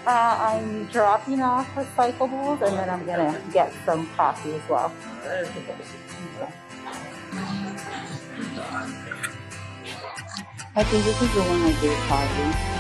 I'm dropping off recyclables and then I'm gonna get some coffee as well. I think this is the one I gave coffee.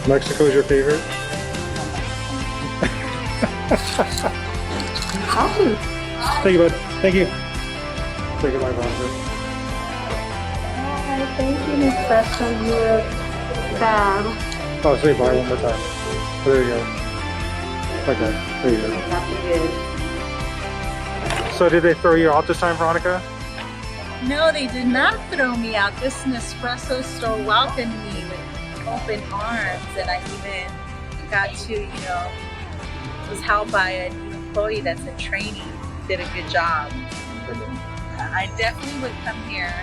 Mexico's your favorite? Coffee. Thank you, bud. Thank you. Take it, my brother. Alright, thank you, Nespresso. You're bad. Oh, say bye one more time. Oh, there you go. Okay, there you go. That's good. So did they throw you out this time, Veronica? No, they did not throw me out. This Nespresso store welcomed me with open arms, and I even got to, was helped by a new employee that's in training. Did a good job. I definitely would come here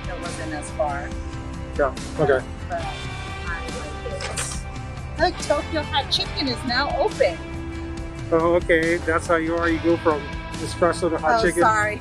if it wasn't as far. Yeah, okay. But I like it. Look, Tokyo Hot Chicken is now open. Oh, okay. That's how you are. You go from espresso to hot chicken. Sorry.